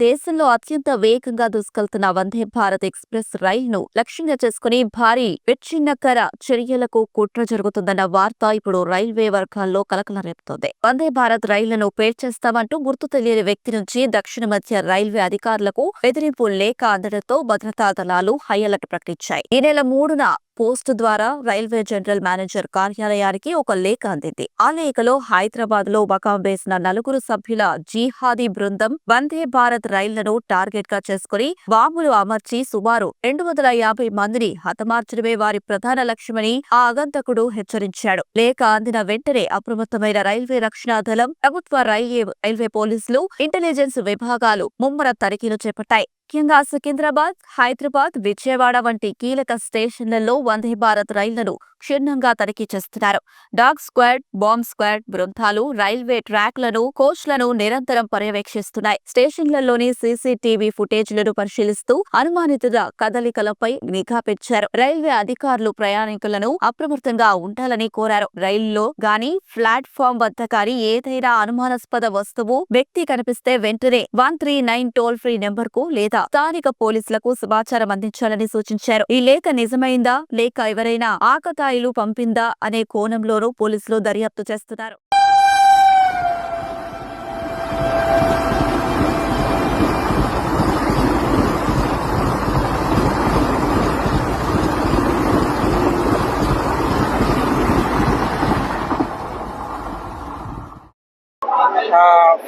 దేశంలో అత్యంత వేగంగా దూసుకెళ్తున్న వందే భారత్ ఎక్స్ప్రెస్ రైలును లక్ష్యంగా చేసుకుని భారీ విచ్ఛిన్నకర చర్యలకు కుట్ర జరుగుతుందన్న వార్త ఇప్పుడు రైల్వే వర్గాల్లో కలకలం రేపుతోంది. వందే భారత్ రైళ్లను పేల్చేస్తామంటూ గుర్తు తెలియని వ్యక్తి నుంచి దక్షిణ మధ్య రైల్వే అధికారులకు బెదిరింపు లేఖ అందడంతో భద్రతా దళాలు హై అలర్ట్ ప్రకటించాయి. ఈ నెల 3న పోస్టు ద్వారా రైల్వే జనరల్ మేనేజర్ కార్యాలయానికి ఒక లేఖ అందింది. ఆ లేఖలో హైదరాబాద్ లో మకాం వేసిన 4 సభ్యుల జిహాదీ బృందం వందే భారత్ రైళ్లను టార్గెట్ గా చేసుకుని బాంబులు అమర్చి సుమారు 250 మందిని హతమార్చడమే వారి ప్రధాన లక్ష్యమని ఆ ఆగంతకుడు హెచ్చరించాడు. లేఖ అందిన వెంటనే అప్రమత్తమైన రైల్వే రక్షణ దళం, ప్రభుత్వ రైల్వే పోలీసులు, ఇంటెలిజెన్స్ విభాగాలు ముమ్మర తనిఖీలు చేపట్టాయి. ముఖ్యంగా సికింద్రాబాద్, హైదరాబాద్, విజయవాడ వంటి కీలక స్టేషన్లలో వందే భారత్ రైళ్లను క్షుణ్ణంగా తనిఖీ చేస్తున్నారు. డాగ్ స్క్వాడ్, బాంబ్ స్క్వాడ్ బృందాలు రైల్వే ట్రాక్లను, కోచ్లను నిరంతరం పర్యవేక్షిస్తున్నాయి. స్టేషన్లలోని సీసీటీవీ ఫుటేజ్లను పరిశీలిస్తూ అనుమానితుల కదలికలపై నిఘా పెంచారు. రైల్వే అధికారులు ప్రయాణికులను అప్రమత్తంగా ఉండాలని కోరారు. రైలులో గానీ, ప్లాట్ఫామ్ వద్ద కానీ ఏదైనా అనుమానాస్పద వస్తువు, వ్యక్తి కనిపిస్తే వెంటనే 139 టోల్ ఫ్రీ నెంబర్ కు లేదా స్థానిక పోలీసులకు సమాచారం అందించాలని సూచించారు. ఈ లేఖ నిజమైందా లేక ఎవరైనా ఆకతాయిలు పంపిందా అనే కోణంలోనూ పోలీసులు దర్యాప్తు చేస్తున్నారు.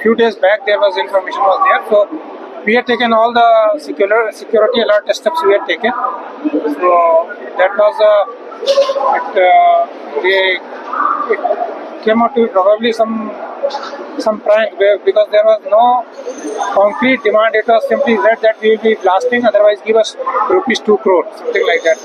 Few days back there was information was there, so we had taken all the security alert steps we had taken. So that was it came out to be probably some prank, because there was no concrete demand. It was simply said that we will be blasting, otherwise give us rupees 2 crore, something like that.